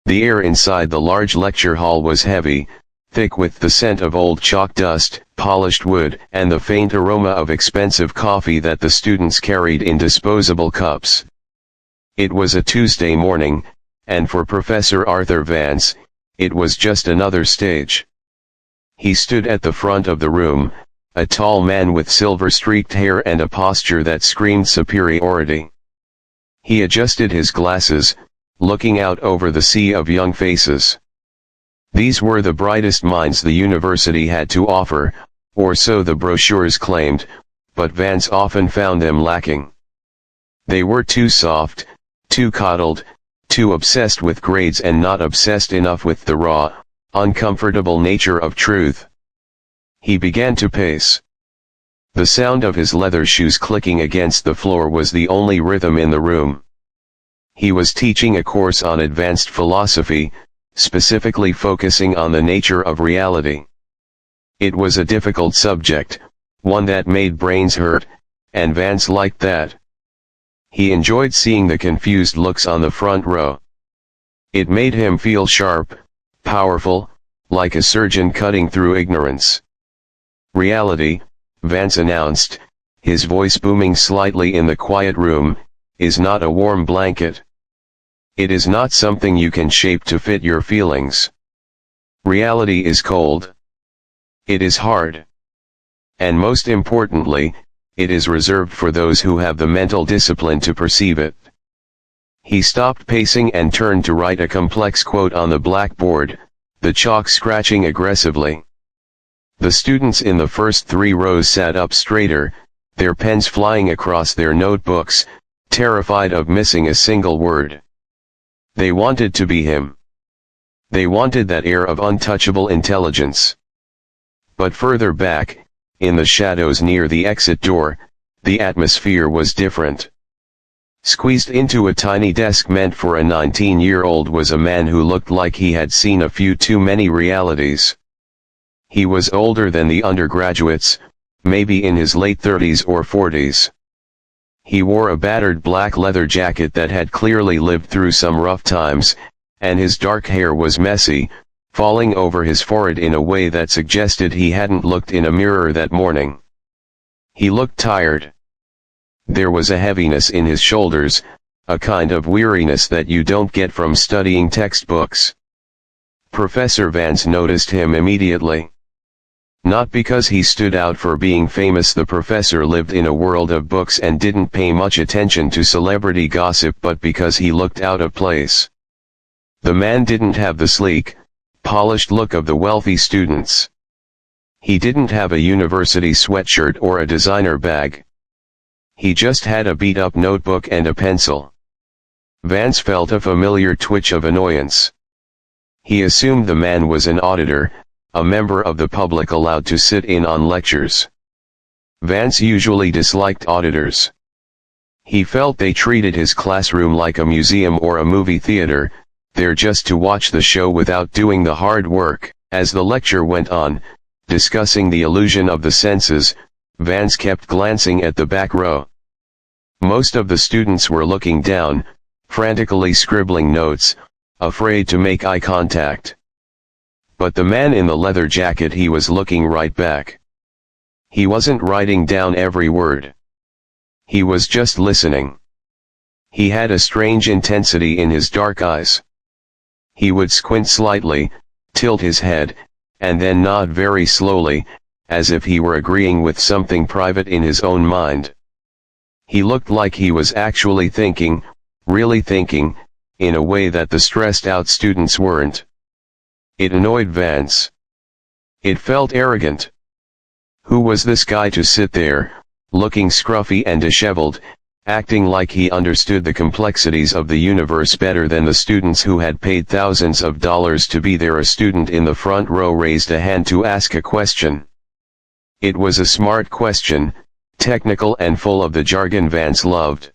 The air inside the large lecture hall was heavy, thick with the scent of old chalk dust, polished wood, and the faint aroma of expensive coffee that the students carried in disposable cups. It was a Tuesday morning, and for Professor Arthur Vance, it was just another stage. He stood at the front of the room, a tall man with silver-streaked hair and a posture that screamed superiority. He adjusted his glasses, looking out over the sea of young faces. These were the brightest minds the university had to offer, or so the brochures claimed, but Vance often found them lacking. They were too soft, too coddled, too obsessed with grades and not obsessed enough with the raw, uncomfortable nature of truth. He began to pace. The sound of his leather shoes clicking against the floor was the only rhythm in the room. He was teaching a course on advanced philosophy, specifically focusing on the nature of reality. It was a difficult subject, one that made brains hurt, and Vance liked that. He enjoyed seeing the confused looks on the front row. It made him feel sharp, powerful, like a surgeon cutting through ignorance. Reality, Vance announced, his voice booming slightly in the quiet room, is not a warm blanket. It is not something you can shape to fit your feelings. Reality is cold. It is hard. And most importantly, it is reserved for those who have the mental discipline to perceive it. He stopped pacing and turned to write a complex quote on the blackboard, the chalk scratching aggressively. The students in the first 3 rows sat up straighter, their pens flying across their notebooks, terrified of missing a single word. They wanted to be him. They wanted that air of untouchable intelligence. But further back, in the shadows near the exit door, the atmosphere was different. Squeezed into a tiny desk meant for a 19-year-old was a man who looked like he had seen a few too many realities. He was older than the undergraduates, maybe in his late 30s or 40s. He wore a battered black leather jacket that had clearly lived through some rough times, and his dark hair was messy, falling over his forehead in a way that suggested he hadn't looked in a mirror that morning. He looked tired. There was a heaviness in his shoulders, a kind of weariness that you don't get from studying textbooks. Professor Vance noticed him immediately. Not because he stood out for being famous. The professor lived in a world of books and didn't pay much attention to celebrity gossip, but because he looked out of place. The man didn't have the sleek, polished look of the wealthy students. He didn't have a university sweatshirt or a designer bag. He just had a beat-up notebook and a pencil. Vance felt a familiar twitch of annoyance. He assumed the man was an auditor, a member of the public allowed to sit in on lectures. Vance usually disliked auditors. He felt they treated his classroom like a museum or a movie theater, there just to watch the show without doing the hard work. As the lecture went on, discussing the illusion of the senses, Vance kept glancing at the back row. Most of the students were looking down, frantically scribbling notes, afraid to make eye contact. But the man in the leather jacket, he was looking right back. He wasn't writing down every word. He was just listening. He had a strange intensity in his dark eyes. He would squint slightly, tilt his head, and then nod very slowly, as if he were agreeing with something private in his own mind. He looked like he was actually thinking, really thinking, in a way that the stressed-out students weren't. It annoyed Vance. It felt arrogant. Who was this guy to sit there, looking scruffy and disheveled, acting like he understood the complexities of the universe better than the students who had paid thousands of dollars to be there? A student in the front row raised a hand to ask a question. It was a smart question, technical and full of the jargon Vance loved.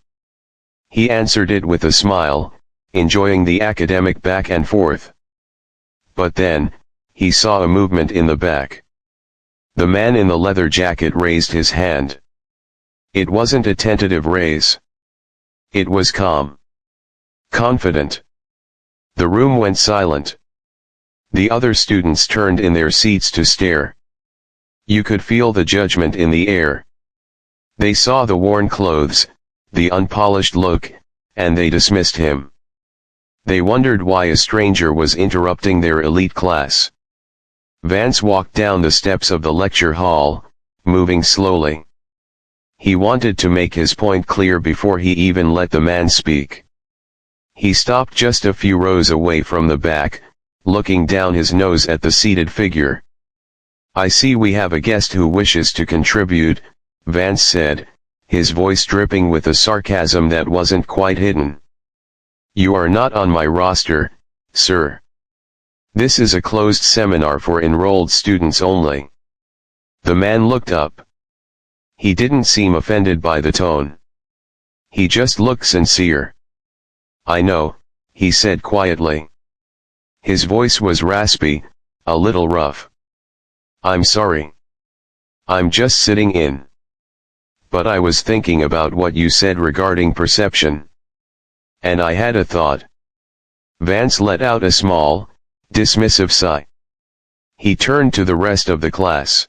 He answered it with a smile, enjoying the academic back and forth. But then, he saw a movement in the back. The man in the leather jacket raised his hand. It wasn't a tentative raise. It was calm. Confident. The room went silent. The other students turned in their seats to stare. You could feel the judgment in the air. They saw the worn clothes, the unpolished look, and they dismissed him. They wondered why a stranger was interrupting their elite class. Vance walked down the steps of the lecture hall, moving slowly. He wanted to make his point clear before he even let the man speak. He stopped just a few rows away from the back, looking down his nose at the seated figure. "I see we have a guest who wishes to contribute," Vance said, his voice dripping with a sarcasm that wasn't quite hidden. "You are not on my roster, sir. This is a closed seminar for enrolled students only." The man looked up. He didn't seem offended by the tone. He just looked sincere. "I know," he said quietly. His voice was raspy, a little rough. "I'm sorry. I'm just sitting in. But I was thinking about what you said regarding perception. And I had a thought." Vance let out a small, dismissive sigh. He turned to the rest of the class.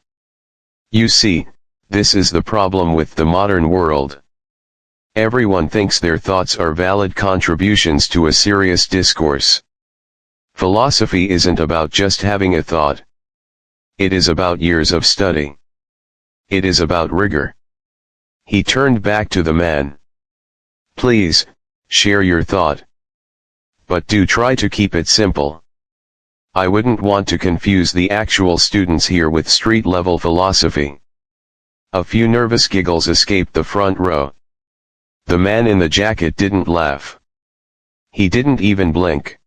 "You see, this is the problem with the modern world. Everyone thinks their thoughts are valid contributions to a serious discourse. Philosophy isn't about just having a thought. It is about years of study. It is about rigor." He turned back to the man. "Please, share your thought. But do try to keep it simple. I wouldn't want to confuse the actual students here with street-level philosophy." A few nervous giggles escaped the front row. The man in the jacket didn't laugh. He didn't even blink.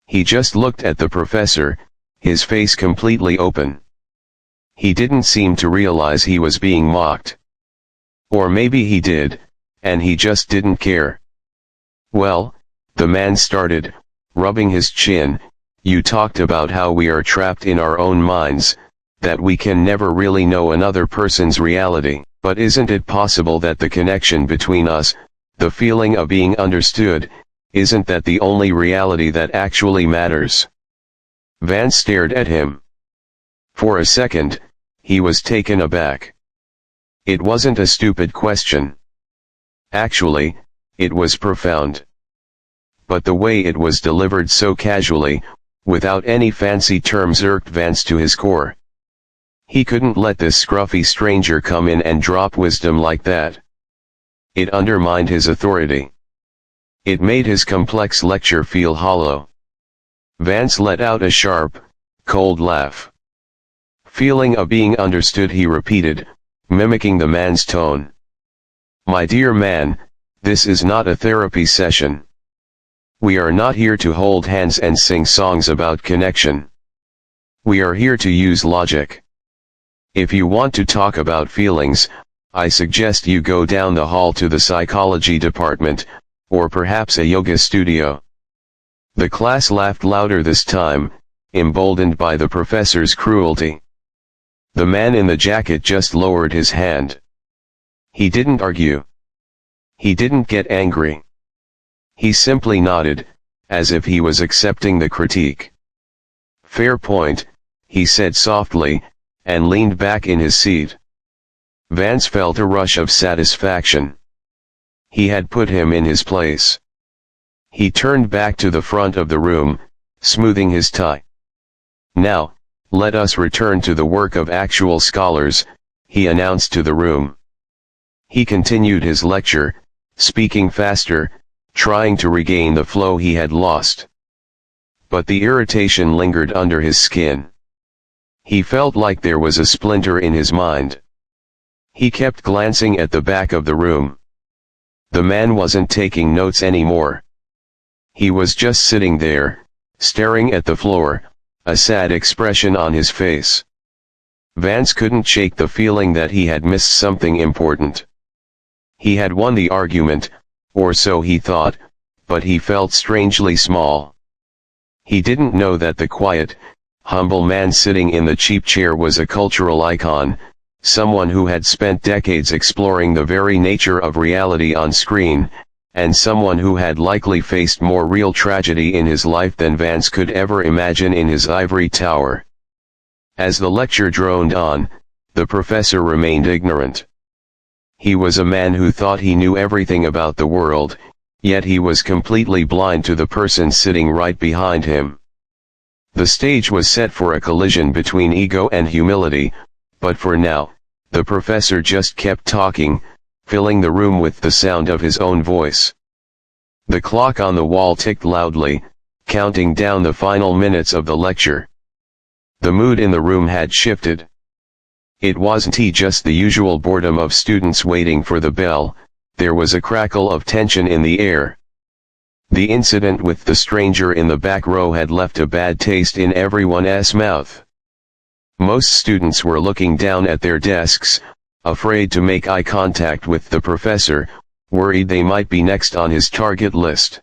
He just looked at the professor, his face completely open. He didn't seem to realize he was being mocked. Or maybe he did, and he just didn't care. "Well," the man started, rubbing his chin, "you talked about how we are trapped in our own minds, that we can never really know another person's reality. But isn't it possible that the connection between us, the feeling of being understood, isn't that the only reality that actually matters?" Vance stared at him. For a second, he was taken aback. It wasn't a stupid question. Actually, it was profound. But the way it was delivered so casually, without any fancy terms, irked Vance to his core. He couldn't let this scruffy stranger come in and drop wisdom like that. It undermined his authority. It made his complex lecture feel hollow. Vance let out a sharp, cold laugh. "Feeling of being understood," he repeated, mimicking the man's tone. "My dear man, this is not a therapy session. We are not here to hold hands and sing songs about connection. We are here to use logic. If you want to talk about feelings, I suggest you go down the hall to the psychology department, or perhaps a yoga studio." The class laughed louder this time, emboldened by the professor's cruelty. The man in the jacket just lowered his hand. He didn't argue. He didn't get angry. He simply nodded, as if he was accepting the critique. "Fair point," he said softly, and leaned back in his seat. Vance felt a rush of satisfaction. He had put him in his place. He turned back to the front of the room, smoothing his tie. "Now, let us return to the work of actual scholars," he announced to the room. He continued his lecture, speaking faster, trying to regain the flow he had lost. But the irritation lingered under his skin. He felt like there was a splinter in his mind. He kept glancing at the back of the room. The man wasn't taking notes anymore. He was just sitting there, staring at the floor, a sad expression on his face. Vance couldn't shake the feeling that he had missed something important. He had won the argument, or so he thought, but he felt strangely small. He didn't know that the quiet, humble man sitting in the cheap chair was a cultural icon, someone who had spent decades exploring the very nature of reality on screen, and someone who had likely faced more real tragedy in his life than Vance could ever imagine in his ivory tower. As the lecture droned on, the professor remained ignorant. He was a man who thought he knew everything about the world, yet he was completely blind to the person sitting right behind him. The stage was set for a collision between ego and humility, but for now, the professor just kept talking, filling the room with the sound of his own voice. The clock on the wall ticked loudly, counting down the final minutes of the lecture. The mood in the room had shifted. It wasn't just the usual boredom of students waiting for the bell, there was a crackle of tension in the air. The incident with the stranger in the back row had left a bad taste in everyone's mouth. Most students were looking down at their desks, afraid to make eye contact with the professor, worried they might be next on his target list.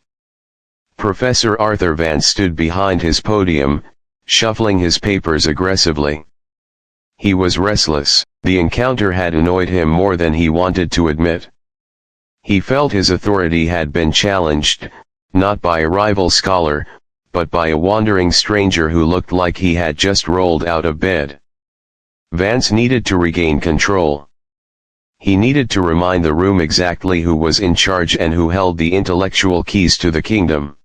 Professor Arthur Vance stood behind his podium, shuffling his papers aggressively. He was restless. The encounter had annoyed him more than he wanted to admit. He felt his authority had been challenged, not by a rival scholar, but by a wandering stranger who looked like he had just rolled out of bed. Vance needed to regain control. He needed to remind the room exactly who was in charge and who held the intellectual keys to the kingdom.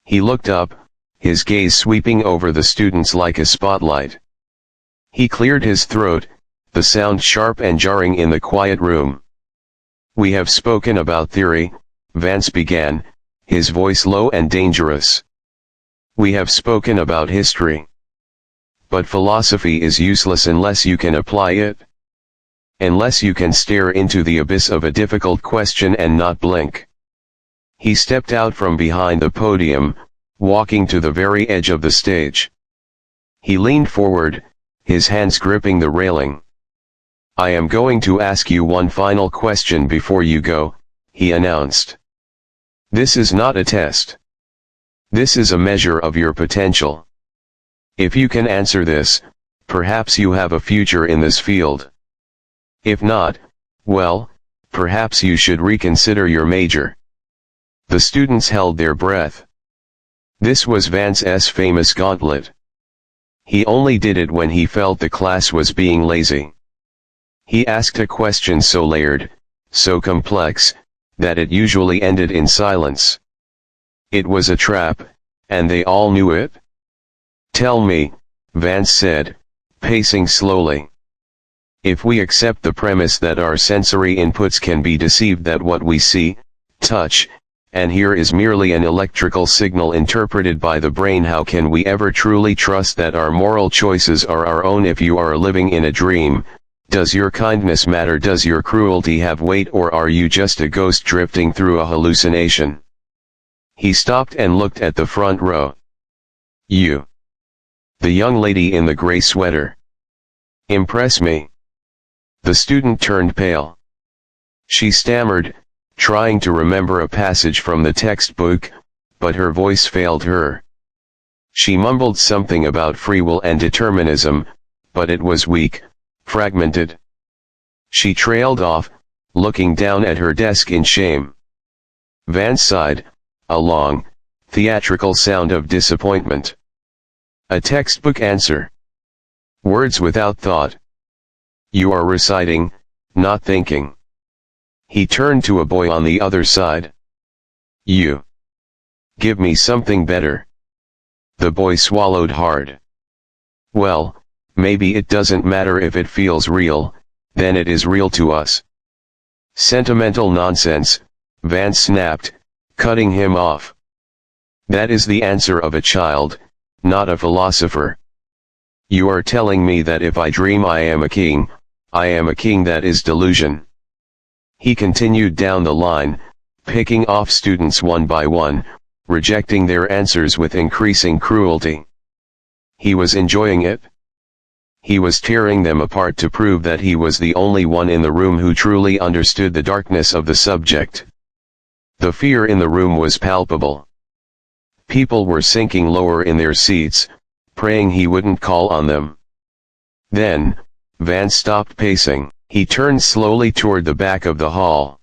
He looked up, his gaze sweeping over the students like a spotlight. He cleared his throat, the sound sharp and jarring in the quiet room. "We have spoken about theory," Vance began, his voice low and dangerous. "We have spoken about history. But philosophy is useless unless you can apply it. Unless you can stare into the abyss of a difficult question and not blink." He stepped out from behind the podium, walking to the very edge of the stage. He leaned forward, his hands gripping the railing. "I am going to ask you one final question before you go," he announced. "This is not a test. This is a measure of your potential. If you can answer this, perhaps you have a future in this field. If not, well, perhaps you should reconsider your major." The students held their breath. This was Vance's famous gauntlet. He only did it when he felt the class was being lazy. He asked a question so layered, so complex, that it usually ended in silence. It was a trap, and they all knew it. "Tell me," Vance said, pacing slowly. "If we accept the premise that our sensory inputs can be deceived, that what we see, touch, and hear is merely an electrical signal interpreted by the brain, how can we ever truly trust that our moral choices are our own? If you are living in a dream, does your kindness matter? Does your cruelty have weight? Or are you just a ghost drifting through a hallucination?" He stopped and looked at the front row. "You. The young lady in the gray sweater. Impress me." The student turned pale. She stammered, trying to remember a passage from the textbook, but her voice failed her. She mumbled something about free will and determinism, but it was weak, fragmented. She trailed off, looking down at her desk in shame. Vance sighed, a long, theatrical sound of disappointment. "A textbook answer. Words without thought. You are reciting, not thinking." He turned to a boy on the other side. "You. Give me something better." The boy swallowed hard. "Well, maybe it doesn't matter if it feels real, then it is real to us." "Sentimental nonsense," Vance snapped, cutting him off. "That is the answer of a child, not a philosopher. You are telling me that if I dream I am a king, I am a king. That is delusion." He continued down the line, picking off students one by one, rejecting their answers with increasing cruelty. He was enjoying it. He was tearing them apart to prove that he was the only one in the room who truly understood the darkness of the subject. The fear in the room was palpable. People were sinking lower in their seats, praying he wouldn't call on them. Then, Vance stopped pacing. He turned slowly toward the back of the hall.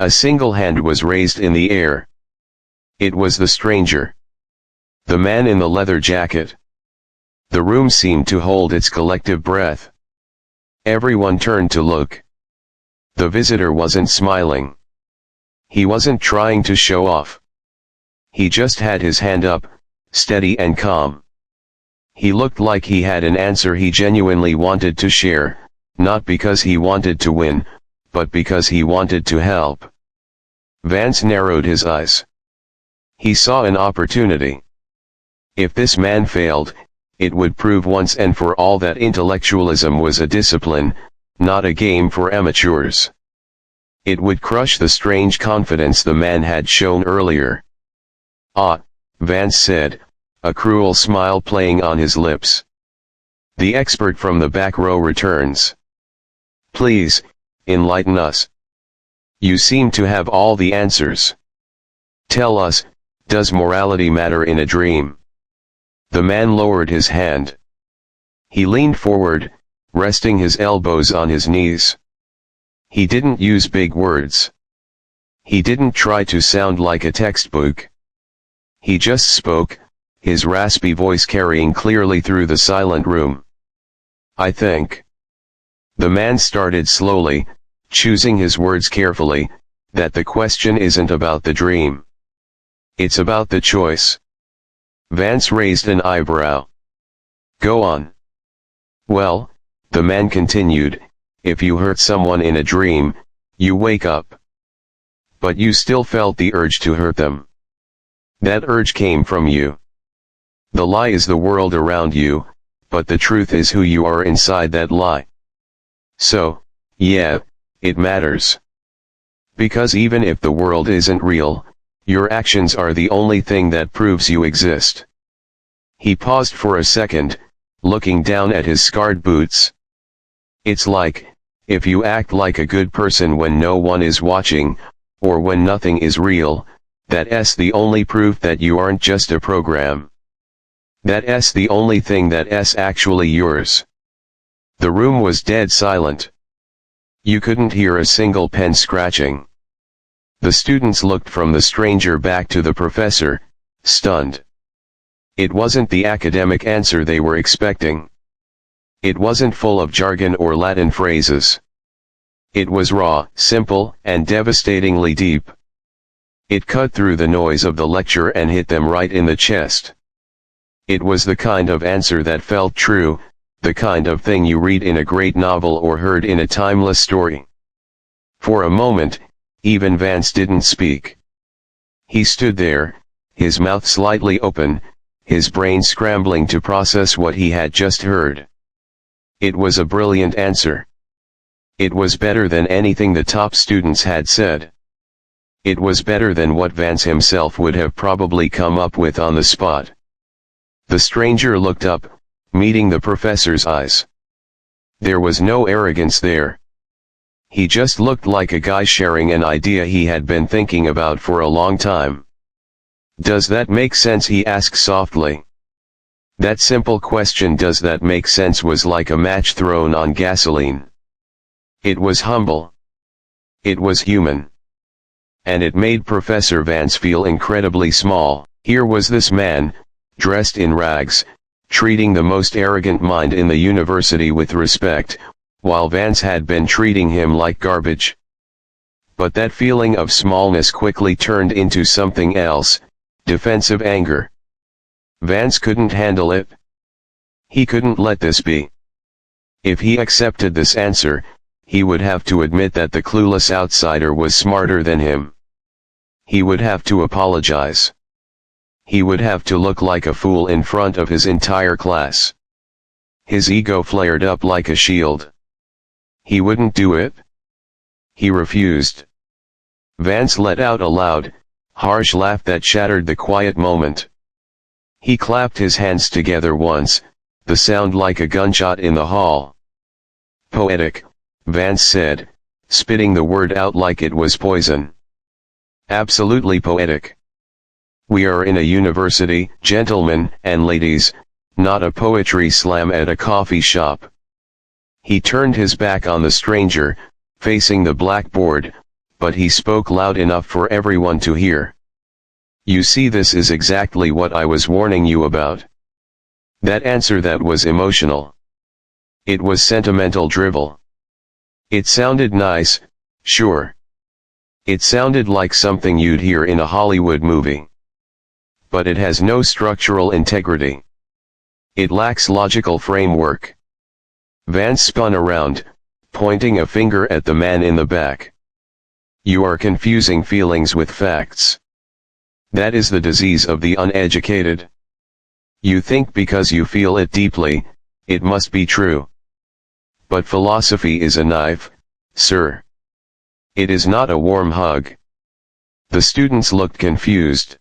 A single hand was raised in the air. It was the stranger. The man in the leather jacket. The room seemed to hold its collective breath. Everyone turned to look. The visitor wasn't smiling. He wasn't trying to show off. He just had his hand up, steady and calm. He looked like he had an answer he genuinely wanted to share, not because he wanted to win, but because he wanted to help. Vance narrowed his eyes. He saw an opportunity. If this man failed, it would prove once and for all that intellectualism was a discipline, not a game for amateurs. It would crush the strange confidence the man had shown earlier. "Ah," Vance said, a cruel smile playing on his lips. "The expert from the back row returns. Please, enlighten us. You seem to have all the answers. Tell us, does morality matter in a dream?" The man lowered his hand. He leaned forward, resting his elbows on his knees. He didn't use big words. He didn't try to sound like a textbook. He just spoke, his raspy voice carrying clearly through the silent room. "I think." The man started slowly, choosing his words carefully, "that the question isn't about the dream. It's about the choice." Vance raised an eyebrow. "Go on." "Well," the man continued, "if you hurt someone in a dream, you wake up. But you still felt the urge to hurt them. That urge came from you. The lie is the world around you, but the truth is who you are inside that lie. So, yeah, it matters. Because even if the world isn't real, your actions are the only thing that proves you exist." He paused for a second, looking down at his scarred boots. "It's like, if you act like a good person when no one is watching, or when nothing is real, that's the only proof that you aren't just a program. That's the only thing that's actually yours." The room was dead silent. You couldn't hear a single pen scratching. The students looked from the stranger back to the professor, stunned. It wasn't the academic answer they were expecting. It wasn't full of jargon or Latin phrases. It was raw, simple, and devastatingly deep. It cut through the noise of the lecture and hit them right in the chest. It was the kind of answer that felt true, the kind of thing you read in a great novel or heard in a timeless story. For a moment, even Vance didn't speak. He stood there, his mouth slightly open, his brain scrambling to process what he had just heard. It was a brilliant answer. It was better than anything the top students had said. It was better than what Vance himself would have probably come up with on the spot. The stranger looked up, meeting the professor's eyes. There was no arrogance there. He just looked like a guy sharing an idea he had been thinking about for a long time. "Does that make sense?" he asked softly. That simple question, "does that make sense?" was like a match thrown on gasoline. It was humble. It was human. And it made Professor Vance feel incredibly small. Here was this man, dressed in rags, treating the most arrogant mind in the university with respect, while Vance had been treating him like garbage. But that feeling of smallness quickly turned into something else, defensive anger. Vance couldn't handle it. He couldn't let this be. If he accepted this answer, he would have to admit that the clueless outsider was smarter than him. He would have to apologize. He would have to look like a fool in front of his entire class. His ego flared up like a shield. He wouldn't do it. He refused. Vance let out a loud, harsh laugh that shattered the quiet moment. He clapped his hands together once, the sound like a gunshot in the hall. "Poetic," Vance said, spitting the word out like it was poison. "Absolutely poetic. We are in a university, gentlemen and ladies, not a poetry slam at a coffee shop." He turned his back on the stranger, facing the blackboard, but he spoke loud enough for everyone to hear. "You see, this is exactly what I was warning you about." That answer, that was emotional. It was sentimental drivel. It sounded nice, sure. It sounded like something you'd hear in a Hollywood movie. But it has no structural integrity. It lacks logical framework. Vance spun around, pointing a finger at the man in the back. "You are confusing feelings with facts. That is the disease of the uneducated. You think because you feel it deeply, it must be true. But philosophy is a knife, sir. It is not a warm hug." The students looked confused.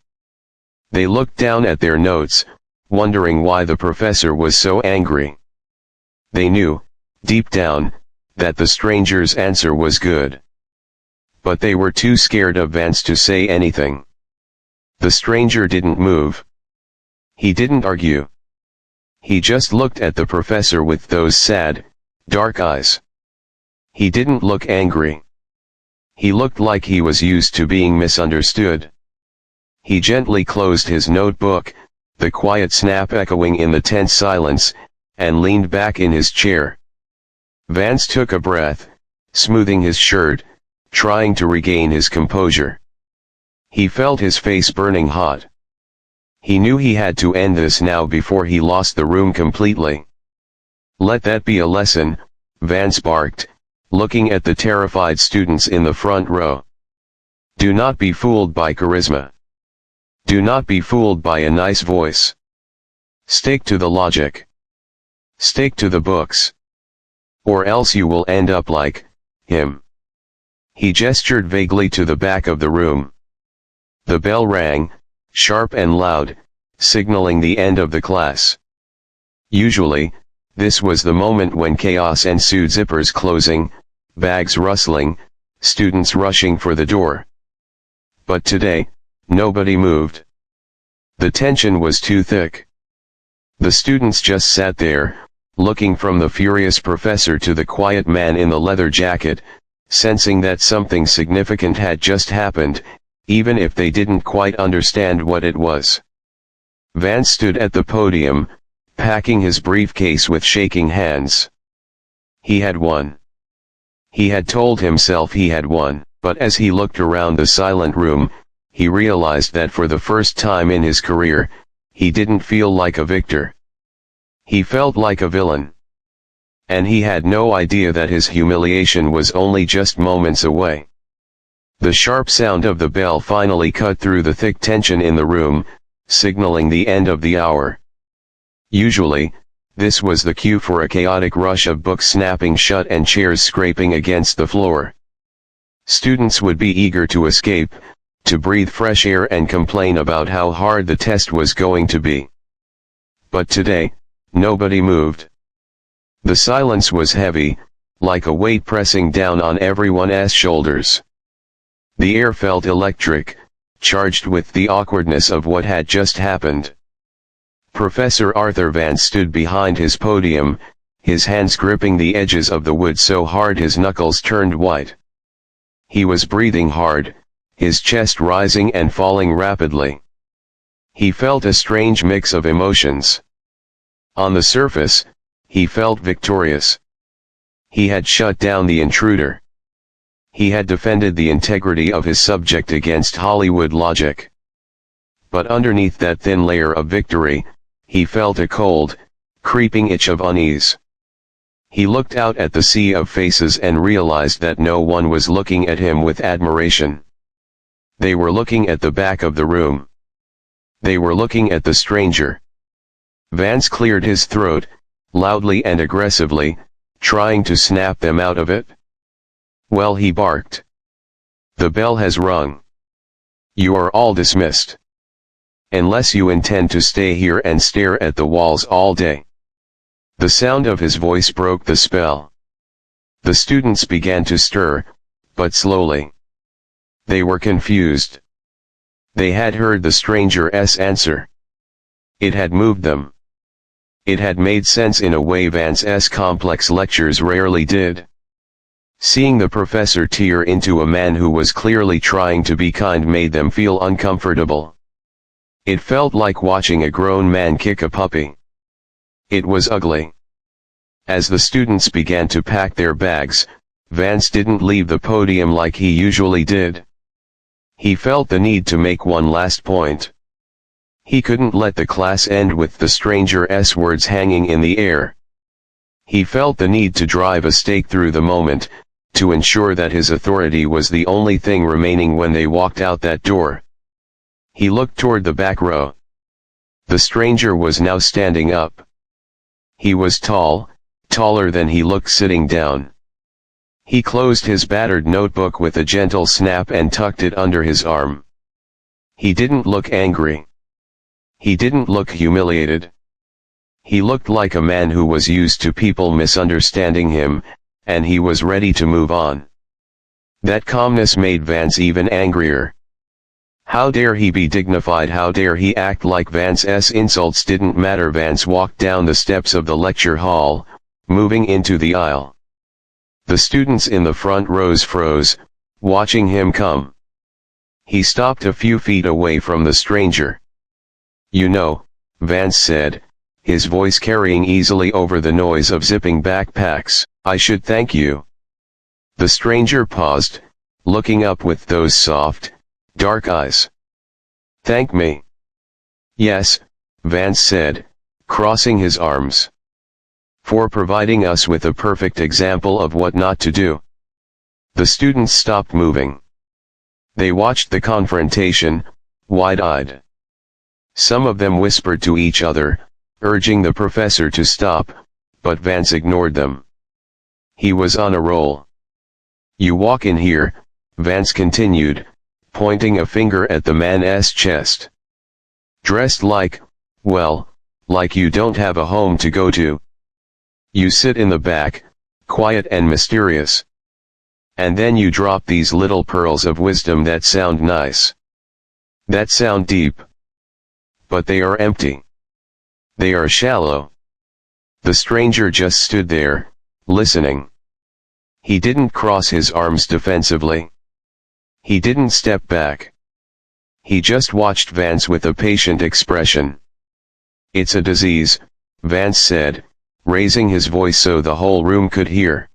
They looked down at their notes, wondering why the professor was so angry. They knew, deep down, that the stranger's answer was good. But they were too scared of Vance to say anything. The stranger didn't move. He didn't argue. He just looked at the professor with those sad, dark eyes. He didn't look angry. He looked like he was used to being misunderstood. He gently closed his notebook, the quiet snap echoing in the tense silence, and leaned back in his chair. Vance took a breath, smoothing his shirt, trying to regain his composure. He felt his face burning hot. He knew he had to end this now before he lost the room completely. "Let that be a lesson," Vance barked, looking at the terrified students in the front row. "Do not be fooled by charisma. Do not be fooled by a nice voice. Stick to the logic. Stick to the books. Or else you will end up like him." He gestured vaguely to the back of the room. The bell rang, sharp and loud, signaling the end of the class. Usually, this was the moment when chaos ensued: zippers closing, bags rustling, students rushing for the door. But today, nobody moved. The tension was too thick. The students just sat there, looking from the furious professor to the quiet man in the leather jacket, sensing that something significant had just happened, even if they didn't quite understand what it was. Vance stood at the podium, packing his briefcase with shaking hands. He had won. He had told himself he had won, but as he looked around the silent room, he realized that for the first time in his career, he didn't feel like a victor. He felt like a villain. And he had no idea that his humiliation was only just moments away. The sharp sound of the bell finally cut through the thick tension in the room, signaling the end of the hour. Usually, this was the cue for a chaotic rush of books snapping shut and chairs scraping against the floor. Students would be eager to escape, to breathe fresh air and complain about how hard the test was going to be. But today, nobody moved. The silence was heavy, like a weight pressing down on everyone's shoulders. The air felt electric, charged with the awkwardness of what had just happened. Professor Arthur Vance stood behind his podium, his hands gripping the edges of the wood so hard his knuckles turned white. He was breathing hard, his chest rising and falling rapidly. He felt a strange mix of emotions. On the surface, he felt victorious. He had shut down the intruder. He had defended the integrity of his subject against Hollywood logic. But underneath that thin layer of victory, he felt a cold, creeping itch of unease. He looked out at the sea of faces and realized that no one was looking at him with admiration. They were looking at the back of the room. They were looking at the stranger. Vance cleared his throat, loudly and aggressively, trying to snap them out of it. "Well," he barked. "The bell has rung. You are all dismissed. Unless you intend to stay here and stare at the walls all day." The sound of his voice broke the spell. The students began to stir, but slowly. They were confused. They had heard the stranger's answer. It had moved them. It had made sense in a way Vance's complex lectures rarely did. Seeing the professor tear into a man who was clearly trying to be kind made them feel uncomfortable. It felt like watching a grown man kick a puppy. It was ugly. As the students began to pack their bags, Vance didn't leave the podium like he usually did. He felt the need to make one last point. He couldn't let the class end with the stranger's words hanging in the air. He felt the need to drive a stake through the moment, to ensure that his authority was the only thing remaining when they walked out that door. He looked toward the back row. The stranger was now standing up. He was tall, taller than he looked sitting down. He closed his battered notebook with a gentle snap and tucked it under his arm. He didn't look angry. He didn't look humiliated. He looked like a man who was used to people misunderstanding him, and he was ready to move on. That calmness made Vance even angrier. How dare he be dignified? How dare he act like Vance's insults didn't matter? Vance walked down the steps of the lecture hall, moving into the aisle. The students in the front rows froze, watching him come. He stopped a few feet away from the stranger. "You know," Vance said, his voice carrying easily over the noise of zipping backpacks, "I should thank you." The stranger paused, looking up with those soft, dark eyes. "Thank me?" "Yes," Vance said, crossing his arms. "For providing us with a perfect example of what not to do." The students stopped moving. They watched the confrontation, wide-eyed. Some of them whispered to each other, urging the professor to stop, but Vance ignored them. He was on a roll. "You walk in here," Vance continued, pointing a finger at the man's chest. "Dressed like, well, like you don't have a home to go to. You sit in the back, quiet and mysterious. And then you drop these little pearls of wisdom that sound nice. That sound deep. But they are empty. They are shallow." The stranger just stood there, listening. He didn't cross his arms defensively. He didn't step back. He just watched Vance with a patient expression. "It's a disease," Vance said, raising his voice so the whole room could hear.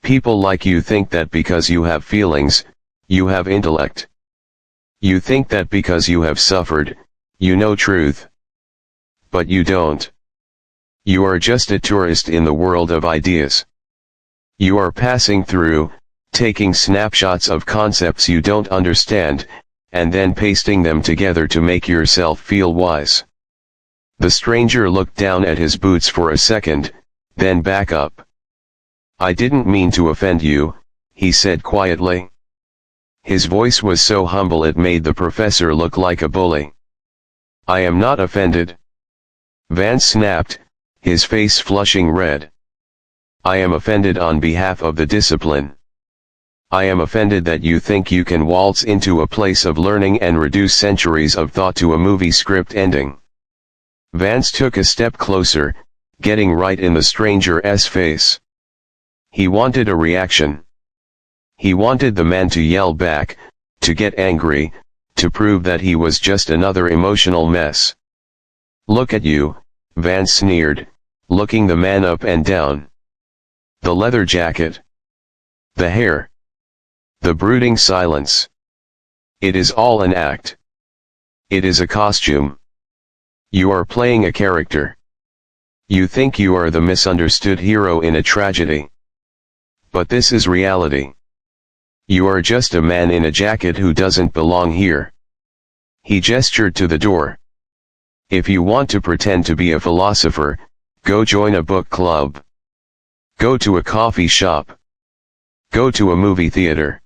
"People like you think that because you have feelings, you have intellect. You think that because you have suffered, you know truth. But you don't. You are just a tourist in the world of ideas. You are passing through, taking snapshots of concepts you don't understand, and then pasting them together to make yourself feel wise." The stranger looked down at his boots for a second, then back up. "I didn't mean to offend you," he said quietly. His voice was so humble it made the professor look like a bully. "I am not offended," Vance snapped, his face flushing red. "I am offended on behalf of the discipline. I am offended that you think you can waltz into a place of learning and reduce centuries of thought to a movie script ending." Vance took a step closer, getting right in the stranger's face. He wanted a reaction. He wanted the man to yell back, to get angry, to prove that he was just another emotional mess. "Look at you," Vance sneered, looking the man up and down. "The leather jacket. The hair. The brooding silence. It is all an act. It is a costume. You are playing a character. You think you are the misunderstood hero in a tragedy. But this is reality. You are just a man in a jacket who doesn't belong here." He gestured to the door. "If you want to pretend to be a philosopher, go join a book club. Go to a coffee shop. Go to a movie theater.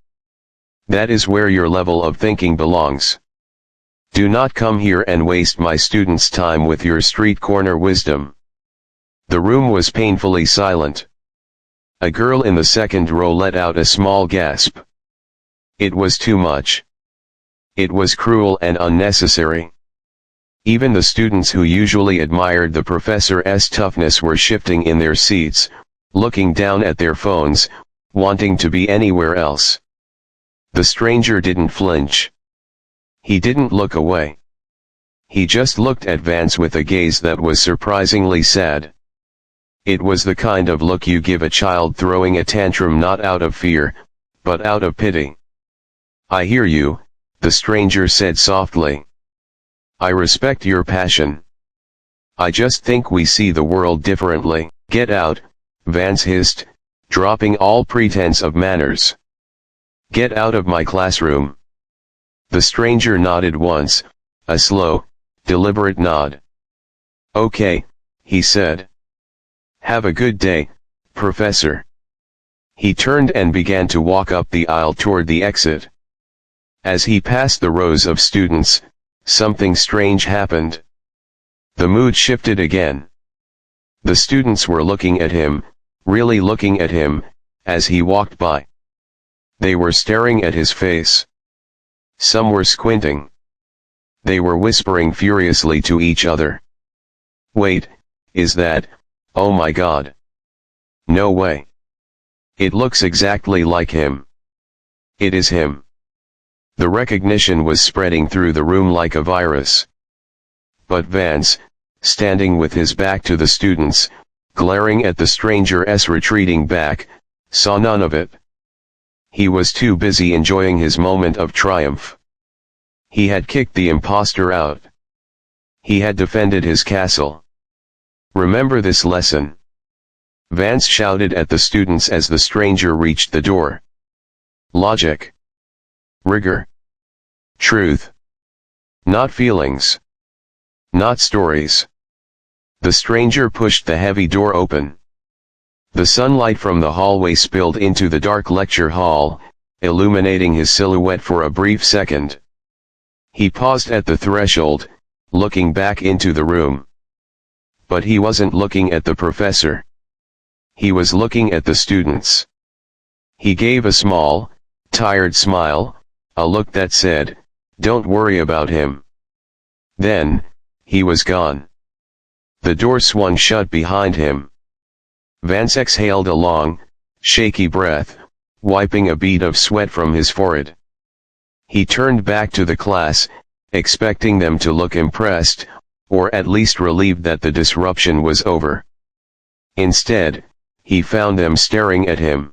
That is where your level of thinking belongs. Do not come here and waste my students' time with your street corner wisdom." The room was painfully silent. A girl in the second row let out a small gasp. It was too much. It was cruel and unnecessary. Even the students who usually admired the professor's toughness were shifting in their seats, looking down at their phones, wanting to be anywhere else. The stranger didn't flinch. He didn't look away. He just looked at Vance with a gaze that was surprisingly sad. It was the kind of look you give a child throwing a tantrum, not out of fear, but out of pity. "I hear you," the stranger said softly. "I respect your passion. I just think we see the world differently." "Get out," Vance hissed, dropping all pretense of manners. "Get out of my classroom." The stranger nodded once, a slow, deliberate nod. "Okay," he said. "Have a good day, Professor." He turned and began to walk up the aisle toward the exit. As he passed the rows of students, something strange happened. The mood shifted again. The students were looking at him, really looking at him, as he walked by. They were staring at his face. Some were squinting. They were whispering furiously to each other. "Wait, is that, oh my God. No way. It looks exactly like him. It is him." The recognition was spreading through the room like a virus. But Vance, standing with his back to the students, glaring at the stranger's retreating back, saw none of it. He was too busy enjoying his moment of triumph. He had kicked the imposter out. He had defended his castle. "Remember this lesson," Vance shouted at the students as the stranger reached the door. "Logic. Rigor. Truth. Not feelings. Not stories." The stranger pushed the heavy door open. The sunlight from the hallway spilled into the dark lecture hall, illuminating his silhouette for a brief second. He paused at the threshold, looking back into the room. But he wasn't looking at the professor. He was looking at the students. He gave a small, tired smile, a look that said, "Don't worry about him." Then, he was gone. The door swung shut behind him. Vance exhaled a long, shaky breath, wiping a bead of sweat from his forehead. He turned back to the class, expecting them to look impressed, or at least relieved that the disruption was over. Instead, he found them staring at him.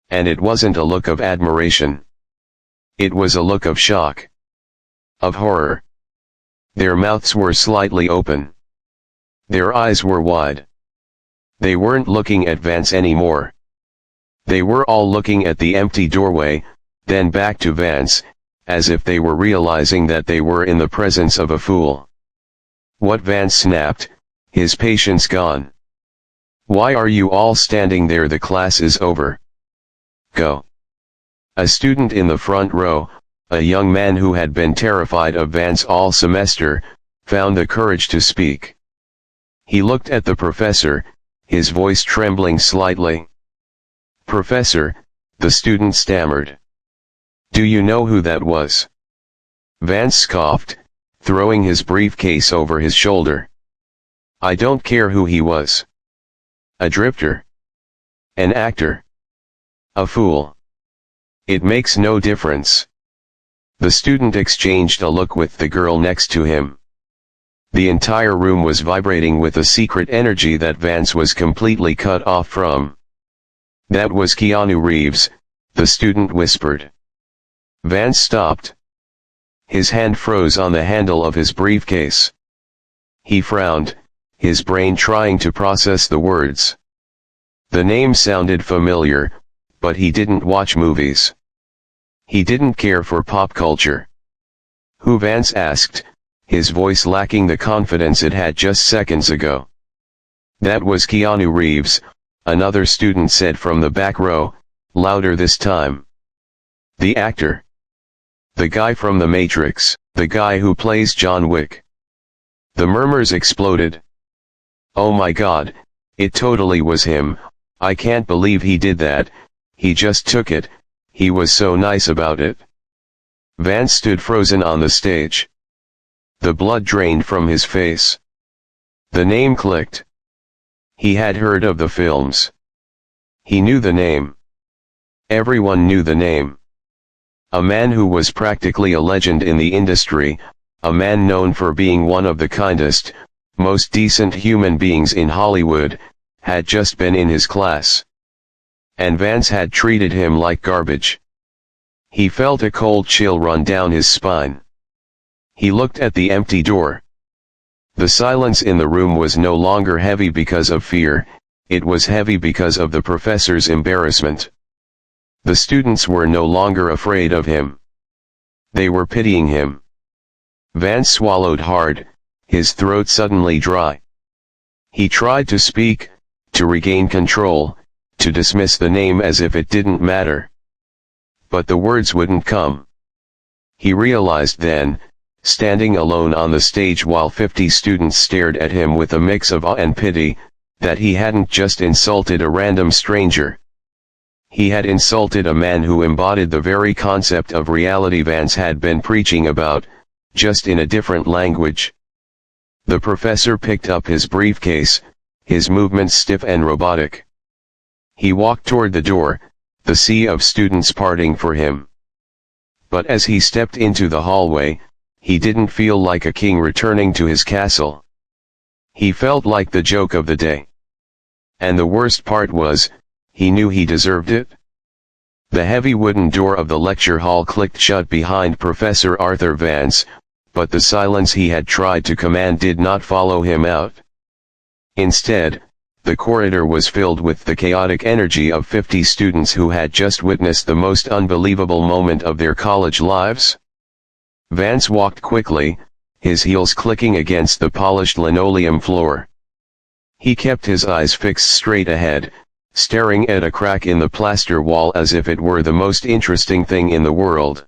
And it wasn't a look of admiration. It was a look of shock. Of horror. Their mouths were slightly open. Their eyes were wide. They weren't looking at Vance anymore. They were all looking at the empty doorway, then back to Vance, as if they were realizing that they were in the presence of a fool. "What?" Vance snapped, his patience gone. "Why are you all standing there? The class is over. Go." A student in the front row, a young man who had been terrified of Vance all semester, found the courage to speak. He looked at the professor, his voice trembling slightly. "Professor," the student stammered. "Do you know who that was?" Vance scoffed, throwing his briefcase over his shoulder. "I don't care who he was. A drifter. An actor. A fool. It makes no difference." The student exchanged a look with the girl next to him. The entire room was vibrating with a secret energy that Vance was completely cut off from. "That was Keanu Reeves," the student whispered. Vance stopped. His hand froze on the handle of his briefcase. He frowned, his brain trying to process the words. The name sounded familiar, but he didn't watch movies. He didn't care for pop culture. "Who?" Vance asked, his voice lacking the confidence it had just seconds ago. "That was Keanu Reeves," another student said from the back row, louder this time. "The actor. The guy from The Matrix, the guy who plays John Wick." The murmurs exploded. "Oh my God, it totally was him. I can't believe he did that. He just took it, he was so nice about it." Vance stood frozen on the stage. The blood drained from his face. The name clicked. He had heard of the films. He knew the name. Everyone knew the name. A man who was practically a legend in the industry, a man known for being one of the kindest, most decent human beings in Hollywood, had just been in his class. And Vance had treated him like garbage. He felt a cold chill run down his spine. He looked at the empty door. The silence in the room was no longer heavy because of fear, it was heavy because of the professor's embarrassment. The students were no longer afraid of him. They were pitying him. Vance swallowed hard, his throat suddenly dry. He tried to speak, to regain control, to dismiss the name as if it didn't matter. But the words wouldn't come. He realized then, standing alone on the stage while 50 students stared at him with a mix of awe and pity, that he hadn't just insulted a random stranger. He had insulted a man who embodied the very concept of reality Vance had been preaching about, just in a different language. The professor picked up his briefcase, his movements stiff and robotic. He walked toward the door, the sea of students parting for him. But as he stepped into the hallway, he didn't feel like a king returning to his castle. He felt like the joke of the day. And the worst part was, he knew he deserved it. The heavy wooden door of the lecture hall clicked shut behind Professor Arthur Vance, but the silence he had tried to command did not follow him out. Instead, the corridor was filled with the chaotic energy of 50 students who had just witnessed the most unbelievable moment of their college lives. Vance walked quickly, his heels clicking against the polished linoleum floor. He kept his eyes fixed straight ahead, staring at a crack in the plaster wall as if it were the most interesting thing in the world.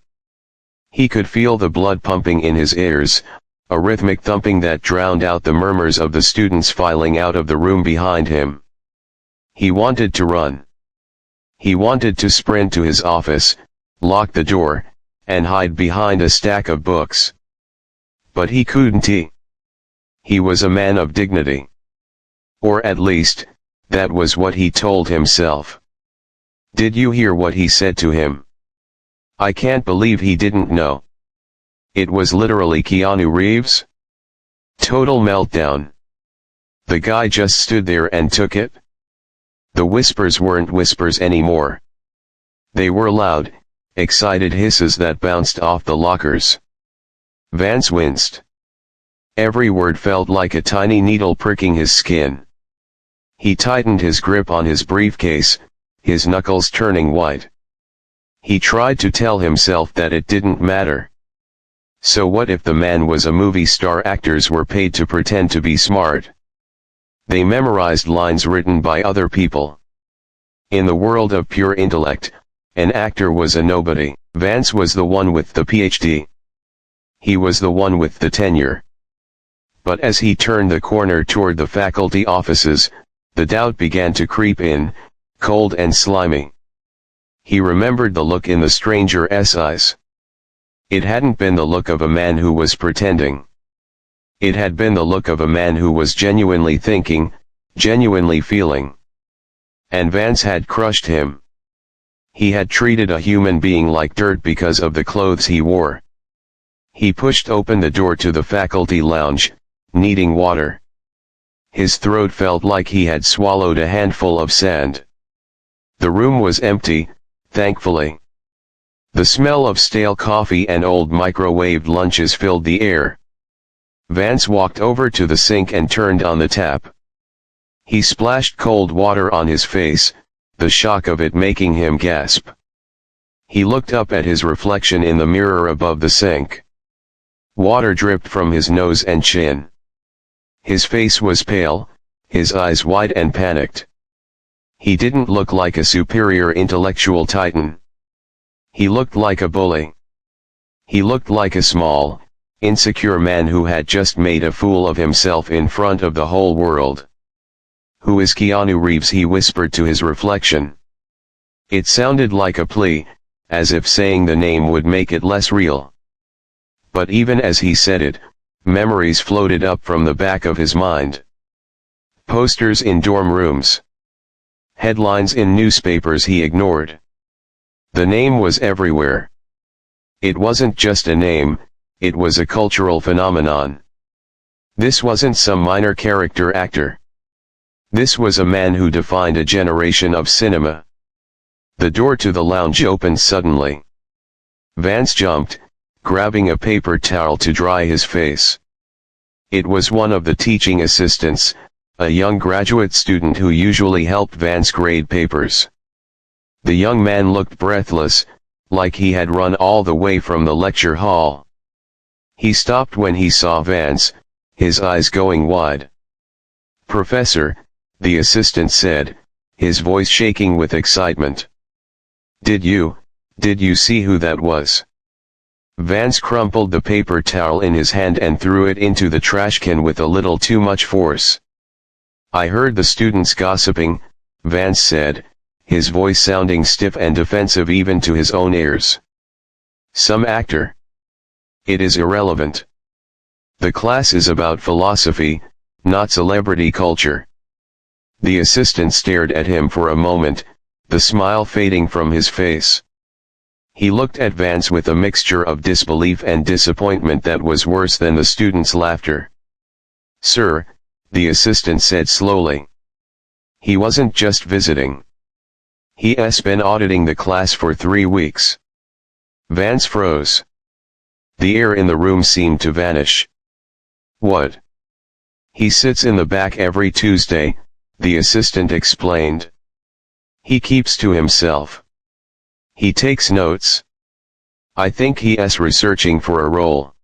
He could feel the blood pumping in his ears, a rhythmic thumping that drowned out the murmurs of the students filing out of the room behind him. He wanted to run. He wanted to sprint to his office, lock the door, and hide behind a stack of books. But he couldn't. He was a man of dignity. Or at least, that was what he told himself. Did you hear what he said to him? I can't believe he didn't know. It was literally Keanu Reeves. Total meltdown. The guy just stood there and took it. The whispers weren't whispers anymore. They were loud, excited hisses that bounced off the lockers. Vance winced. Every word felt like a tiny needle pricking his skin. He tightened his grip on his briefcase, his knuckles turning white. He tried to tell himself that it didn't matter. So what if the man was a movie star? Actors were paid to pretend to be smart. They memorized lines written by other people. In the world of pure intellect, an actor was a nobody. Vance was the one with the PhD. He was the one with the tenure. But as he turned the corner toward the faculty offices, the doubt began to creep in, cold and slimy. He remembered the look in the stranger's eyes. It hadn't been the look of a man who was pretending. It had been the look of a man who was genuinely thinking, genuinely feeling. And Vance had crushed him. He had treated a human being like dirt because of the clothes he wore. He pushed open the door to the faculty lounge, needing water. His throat felt like he had swallowed a handful of sand. The room was empty, thankfully. The smell of stale coffee and old microwaved lunches filled the air. Vance walked over to the sink and turned on the tap. He splashed cold water on his face, the shock of it making him gasp. He looked up at his reflection in the mirror above the sink. Water dripped from his nose and chin. His face was pale, his eyes wide and panicked. He didn't look like a superior intellectual titan. He looked like a bully. He looked like a small, insecure man who had just made a fool of himself in front of the whole world. "Who is Keanu Reeves?" he whispered to his reflection. It sounded like a plea, as if saying the name would make it less real. But even as he said it, memories floated up from the back of his mind. Posters in dorm rooms. Headlines in newspapers he ignored. The name was everywhere. It wasn't just a name, it was a cultural phenomenon. This wasn't some minor character actor. This was a man who defined a generation of cinema. The door to the lounge opened suddenly. Vance jumped, grabbing a paper towel to dry his face. It was one of the teaching assistants, a young graduate student who usually helped Vance grade papers. The young man looked breathless, like he had run all the way from the lecture hall. He stopped when he saw Vance, his eyes going wide. "Professor," the assistant said, his voice shaking with excitement. Did you see who that was?" Vance crumpled the paper towel in his hand and threw it into the trash can with a little too much force. "I heard the students gossiping," Vance said, his voice sounding stiff and defensive even to his own ears. "Some actor? It is irrelevant. The class is about philosophy, not celebrity culture." The assistant stared at him for a moment, the smile fading from his face. He looked at Vance with a mixture of disbelief and disappointment that was worse than the students' laughter. "Sir," the assistant said slowly. "He wasn't just visiting. He's been auditing the class for 3 weeks." Vance froze. The air in the room seemed to vanish. "What?" "He sits in the back every Tuesday," the assistant explained. "He keeps to himself. He takes notes. I think he's researching for a role.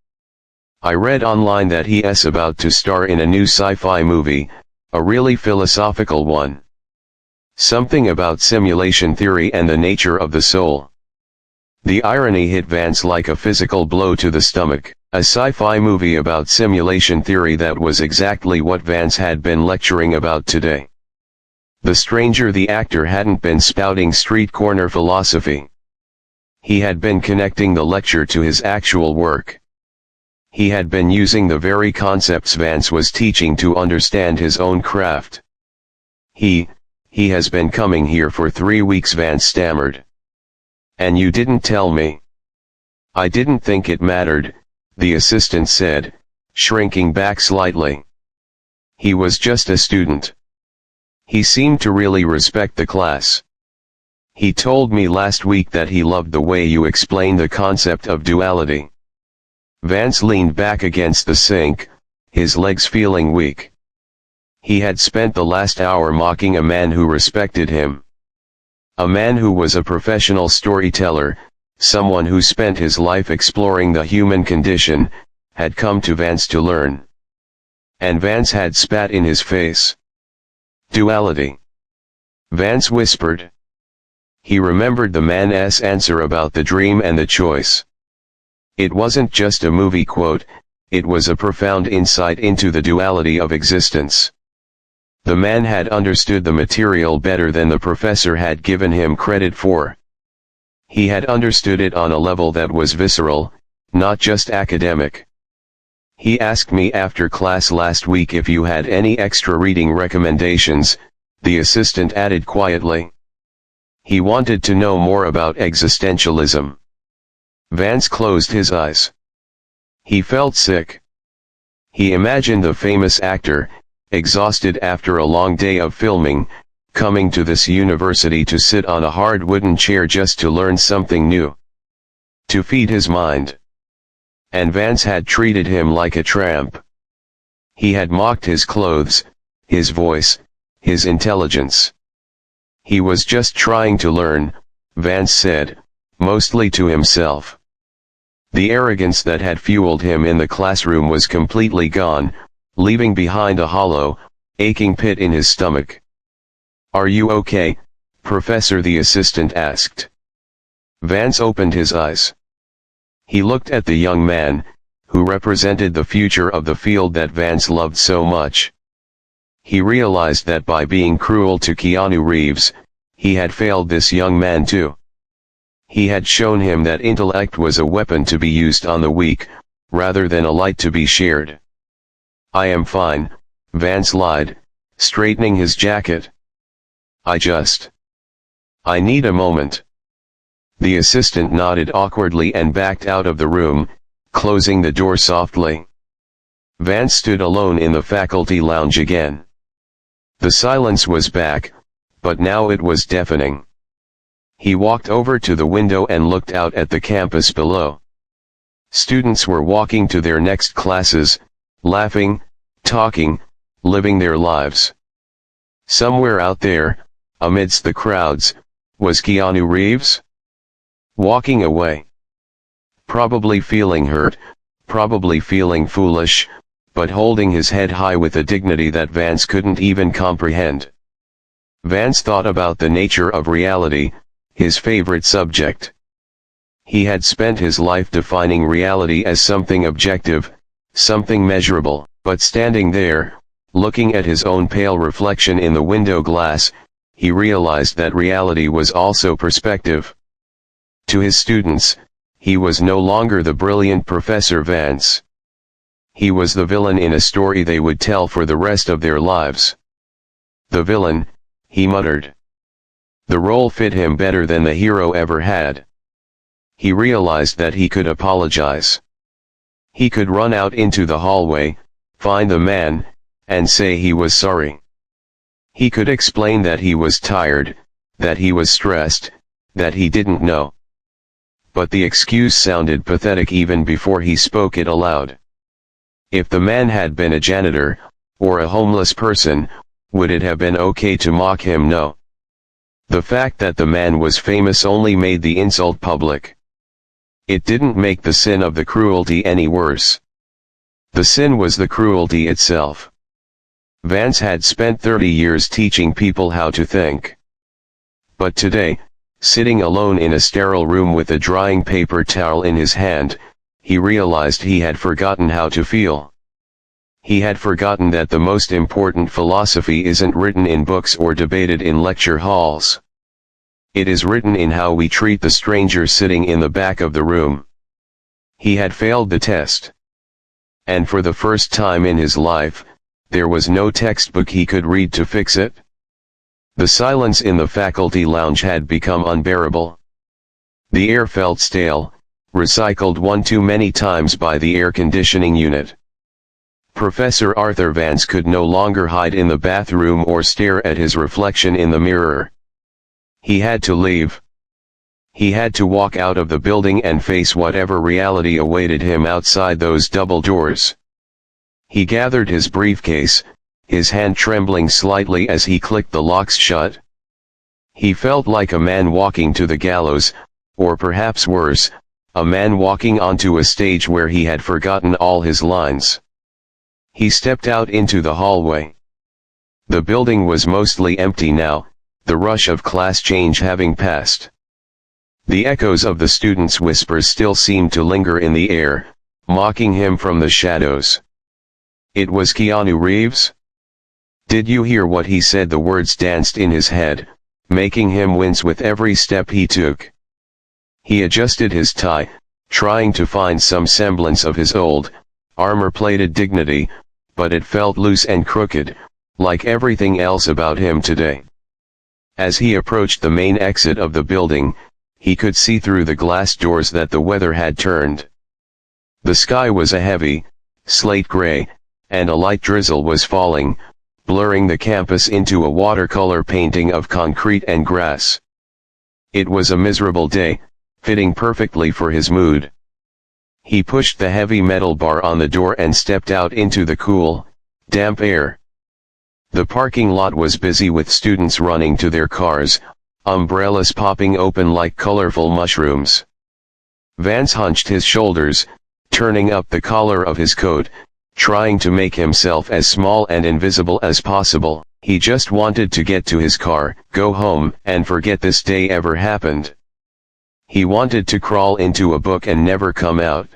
I read online that he's about to star in a new sci-fi movie, a really philosophical one. Something about simulation theory and the nature of the soul." The irony hit Vance like a physical blow to the stomach. A sci-fi movie about simulation theory, that was exactly what Vance had been lecturing about today. The stranger the actor hadn't been spouting street corner philosophy. He had been connecting the lecture to his actual work. He had been using the very concepts Vance was teaching to understand his own craft. He has been coming here for 3 weeks," Vance stammered. "And you didn't tell me." "I didn't think it mattered," the assistant said, shrinking back slightly. "He was just a student. He seemed to really respect the class. He told me last week that he loved the way you explained the concept of duality." Vance leaned back against the sink, his legs feeling weak. He had spent the last hour mocking a man who respected him. A man who was a professional storyteller, someone who spent his life exploring the human condition, had come to Vance to learn. And Vance had spat in his face. "Duality," Vance whispered. He remembered the man's answer about the dream and the choice. It wasn't just a movie quote, it was a profound insight into the duality of existence. The man had understood the material better than the professor had given him credit for. He had understood it on a level that was visceral, not just academic. "He asked me after class last week if you had any extra reading recommendations," the assistant added quietly. "He wanted to know more about existentialism." Vance closed his eyes. He felt sick. He imagined the famous actor, exhausted after a long day of filming, coming to this university to sit on a hard wooden chair just to learn something new. To feed his mind. And Vance had treated him like a tramp. He had mocked his clothes, his voice, his intelligence. He was just trying to learn, Vance said, mostly to himself. The arrogance that had fueled him in the classroom was completely gone, leaving behind a hollow, aching pit in his stomach. "Are you okay, Professor?" the assistant asked. Vance opened his eyes. He looked at the young man, who represented the future of the field that Vance loved so much. He realized that by being cruel to Keanu Reeves, he had failed this young man too. He had shown him that intellect was a weapon to be used on the weak, rather than a light to be shared. "I am fine," Vance lied, straightening his jacket. I need a moment." The assistant nodded awkwardly and backed out of the room, closing the door softly. Vance stood alone in the faculty lounge again. The silence was back, but now it was deafening. He walked over to the window and looked out at the campus below. Students were walking to their next classes, laughing, talking, living their lives. Somewhere out there, amidst the crowds, was Keanu Reeves? Walking away. Probably feeling hurt, probably feeling foolish, but holding his head high with a dignity that Vance couldn't even comprehend. Vance thought about the nature of reality, his favorite subject. He had spent his life defining reality as something objective, something measurable, but standing there, looking at his own pale reflection in the window glass, he realized that reality was also perspective. To his students, he was no longer the brilliant Professor Vance. He was the villain in a story they would tell for the rest of their lives. The villain, he muttered. The role fit him better than the hero ever had. He realized that he could apologize. He could run out into the hallway, find the man, and say he was sorry. He could explain that he was tired, that he was stressed, that he didn't know. But the excuse sounded pathetic even before he spoke it aloud. If the man had been a janitor, or a homeless person, would it have been okay to mock him? No. The fact that the man was famous only made the insult public. It didn't make the sin of the cruelty any worse. The sin was the cruelty itself. Vance had spent 30 years teaching people how to think. But today, sitting alone in a sterile room with a drying paper towel in his hand, he realized he had forgotten how to feel. He had forgotten that the most important philosophy isn't written in books or debated in lecture halls. It is written in how we treat the stranger sitting in the back of the room. He had failed the test. And for the first time in his life, there was no textbook he could read to fix it. The silence in the faculty lounge had become unbearable. The air felt stale, recycled one too many times by the air conditioning unit. Professor Arthur Vance could no longer hide in the bathroom or stare at his reflection in the mirror. He had to leave. He had to walk out of the building and face whatever reality awaited him outside those double doors. He gathered his briefcase, his hand trembling slightly as he clicked the locks shut. He felt like a man walking to the gallows, or perhaps worse, a man walking onto a stage where he had forgotten all his lines. He stepped out into the hallway. The building was mostly empty now, the rush of class change having passed. The echoes of the students' whispers still seemed to linger in the air, mocking him from the shadows. It was Keanu Reeves? Did you hear what he said? The words danced in his head, making him wince with every step he took. He adjusted his tie, trying to find some semblance of his old, armor-plated dignity, but it felt loose and crooked, like everything else about him today. As he approached the main exit of the building, he could see through the glass doors that the weather had turned. The sky was a heavy, slate gray, and a light drizzle was falling, blurring the campus into a watercolor painting of concrete and grass. It was a miserable day, fitting perfectly for his mood. He pushed the heavy metal bar on the door and stepped out into the cool, damp air. The parking lot was busy with students running to their cars, umbrellas popping open like colorful mushrooms. Vance hunched his shoulders, turning up the collar of his coat, trying to make himself as small and invisible as possible. He just wanted to get to his car, go home, and forget this day ever happened. He wanted to crawl into a book and never come out.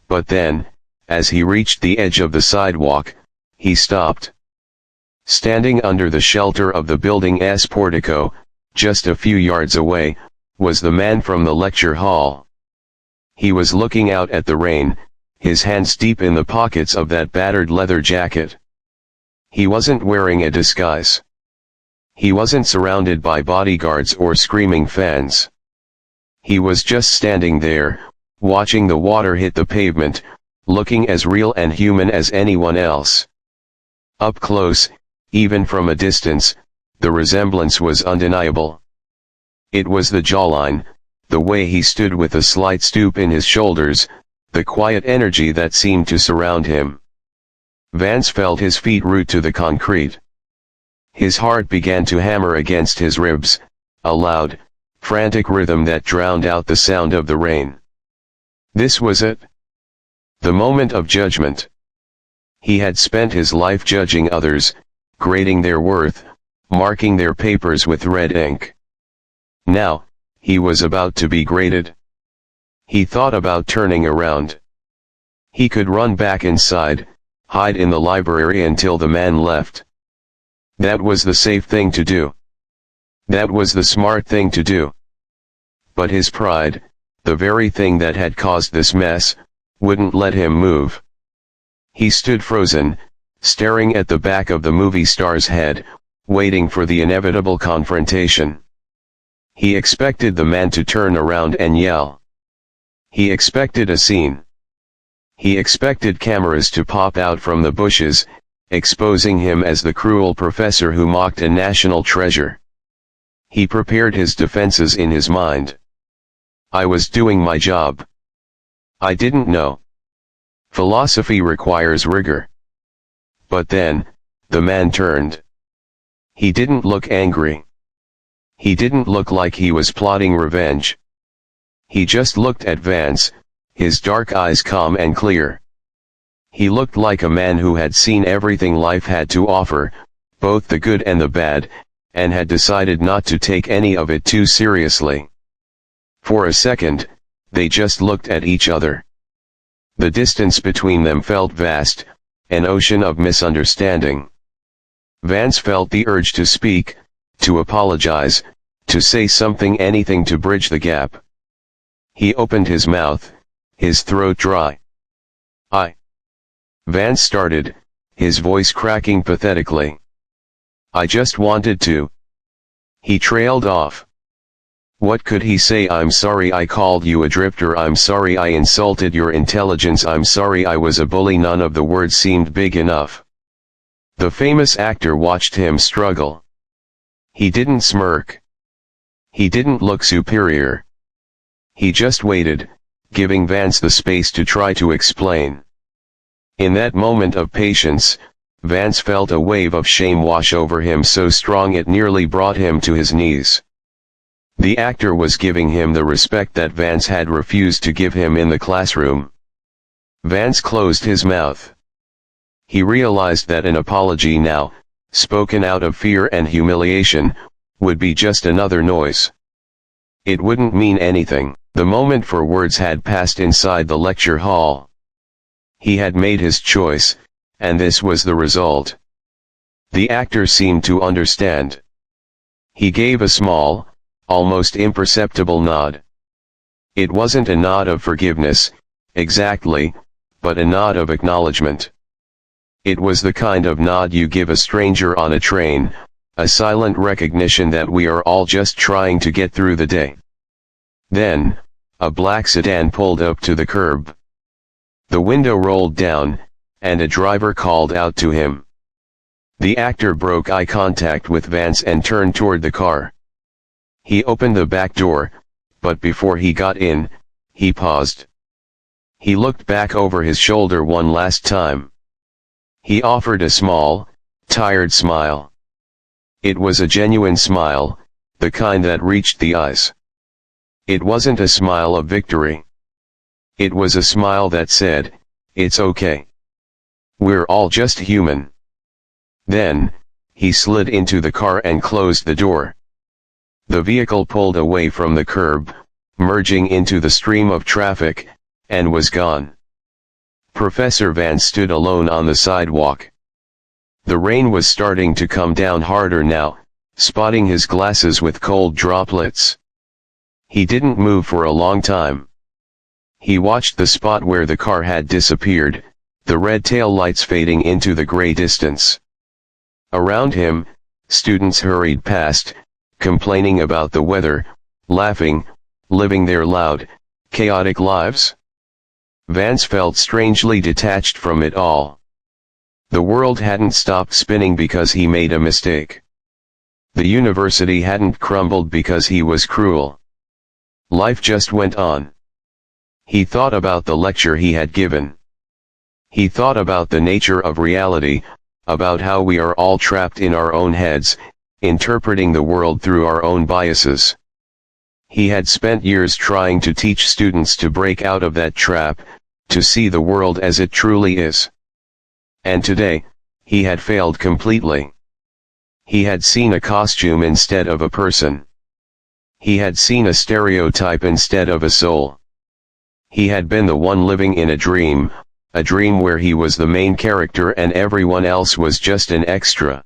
But then, as he reached the edge of the sidewalk, he stopped. Standing under the shelter of the building's portico, just a few yards away, was the man from the lecture hall. He was looking out at the rain, his hands deep in the pockets of that battered leather jacket. He wasn't wearing a disguise. He wasn't surrounded by bodyguards or screaming fans. He was just standing there, watching the water hit the pavement, looking as real and human as anyone else. Up close, even from a distance, the resemblance was undeniable. It was the jawline, the way he stood with a slight stoop in his shoulders, the quiet energy that seemed to surround him. Vance felt his feet root to the concrete. His heart began to hammer against his ribs, a loud, frantic rhythm that drowned out the sound of the rain. This was it. The moment of judgment. He had spent his life judging others, grading their worth, marking their papers with red ink. Now, he was about to be graded. He thought about turning around. He could run back inside, hide in the library until the man left. That was the safe thing to do. That was the smart thing to do. But his pride, the very thing that had caused this mess, wouldn't let him move. He stood frozen, staring at the back of the movie star's head, waiting for the inevitable confrontation. He expected the man to turn around and yell. He expected a scene. He expected cameras to pop out from the bushes, exposing him as the cruel professor who mocked a national treasure. He prepared his defenses in his mind. I was doing my job. I didn't know. Philosophy requires rigor. But then, the man turned. He didn't look angry. He didn't look like he was plotting revenge. He just looked at Vance, his dark eyes calm and clear. He looked like a man who had seen everything life had to offer, both the good and the bad, and had decided not to take any of it too seriously. For a second, they just looked at each other. The distance between them felt vast, an ocean of misunderstanding. Vance felt the urge to speak, to apologize, to say something, anything to bridge the gap. He opened his mouth, his throat dry. Vance started, his voice cracking pathetically. I just wanted to. He trailed off. What could he say? I'm sorry I called you a drifter, I'm sorry I insulted your intelligence, I'm sorry I was a bully. None of the words seemed big enough. The famous actor watched him struggle. He didn't smirk. He didn't look superior. He just waited, giving Vance the space to try to explain. In that moment of patience, Vance felt a wave of shame wash over him so strong it nearly brought him to his knees. The actor was giving him the respect that Vance had refused to give him in the classroom. Vance closed his mouth. He realized that an apology now, spoken out of fear and humiliation, would be just another noise. It wouldn't mean anything. The moment for words had passed inside the lecture hall. He had made his choice, and this was the result. The actor seemed to understand. He gave a small, almost imperceptible nod. It wasn't a nod of forgiveness, exactly, but a nod of acknowledgement. It was the kind of nod you give a stranger on a train, a silent recognition that we are all just trying to get through the day. Then, a black sedan pulled up to the curb. The window rolled down, and a driver called out to him. The actor broke eye contact with Vance and turned toward the car. He opened the back door, but before he got in, he paused. He looked back over his shoulder one last time. He offered a small, tired smile. It was a genuine smile, the kind that reached the eyes. It wasn't a smile of victory. It was a smile that said, "It's okay. We're all just human." Then, he slid into the car and closed the door. The vehicle pulled away from the curb, merging into the stream of traffic, and was gone. Professor Vance stood alone on the sidewalk. The rain was starting to come down harder now, spotting his glasses with cold droplets. He didn't move for a long time. He watched the spot where the car had disappeared, the red tail lights fading into the gray distance. Around him, students hurried past, complaining about the weather, laughing, living their loud, chaotic lives? Vance felt strangely detached from it all. The world hadn't stopped spinning because he made a mistake. The university hadn't crumbled because he was cruel. Life just went on. He thought about the lecture he had given. He thought about the nature of reality, about how we are all trapped in our own heads, interpreting the world through our own biases. He had spent years trying to teach students to break out of that trap, to see the world as it truly is. And today, he had failed completely. He had seen a costume instead of a person. He had seen a stereotype instead of a soul. He had been the one living in a dream where he was the main character and everyone else was just an extra.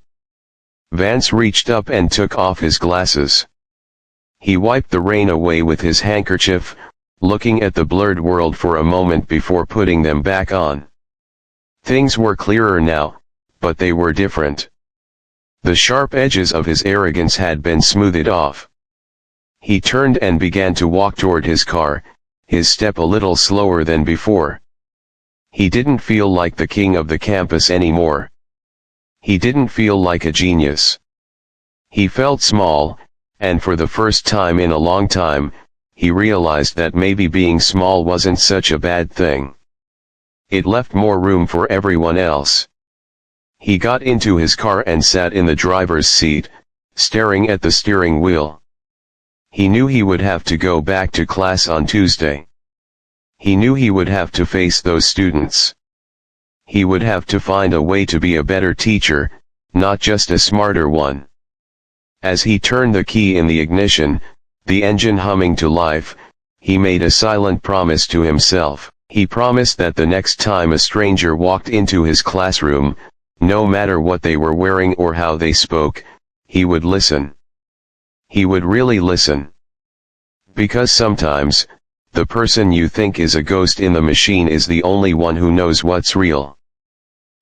Vance reached up and took off his glasses. He wiped the rain away with his handkerchief, looking at the blurred world for a moment before putting them back on. Things were clearer now, but they were different. The sharp edges of his arrogance had been smoothed off. He turned and began to walk toward his car, his step a little slower than before. He didn't feel like the king of the campus anymore. He didn't feel like a genius. He felt small, and for the first time in a long time, he realized that maybe being small wasn't such a bad thing. It left more room for everyone else. He got into his car and sat in the driver's seat, staring at the steering wheel. He knew he would have to go back to class on Tuesday. He knew he would have to face those students. He would have to find a way to be a better teacher, not just a smarter one. As he turned the key in the ignition, the engine humming to life, he made a silent promise to himself. He promised that the next time a stranger walked into his classroom, no matter what they were wearing or how they spoke, he would listen. He would really listen. Because sometimes, the person you think is a ghost in the machine is the only one who knows what's real.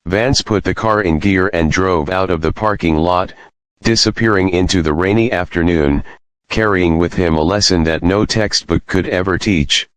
Vance put the car in gear and drove out of the parking lot, disappearing into the rainy afternoon, carrying with him a lesson that no textbook could ever teach.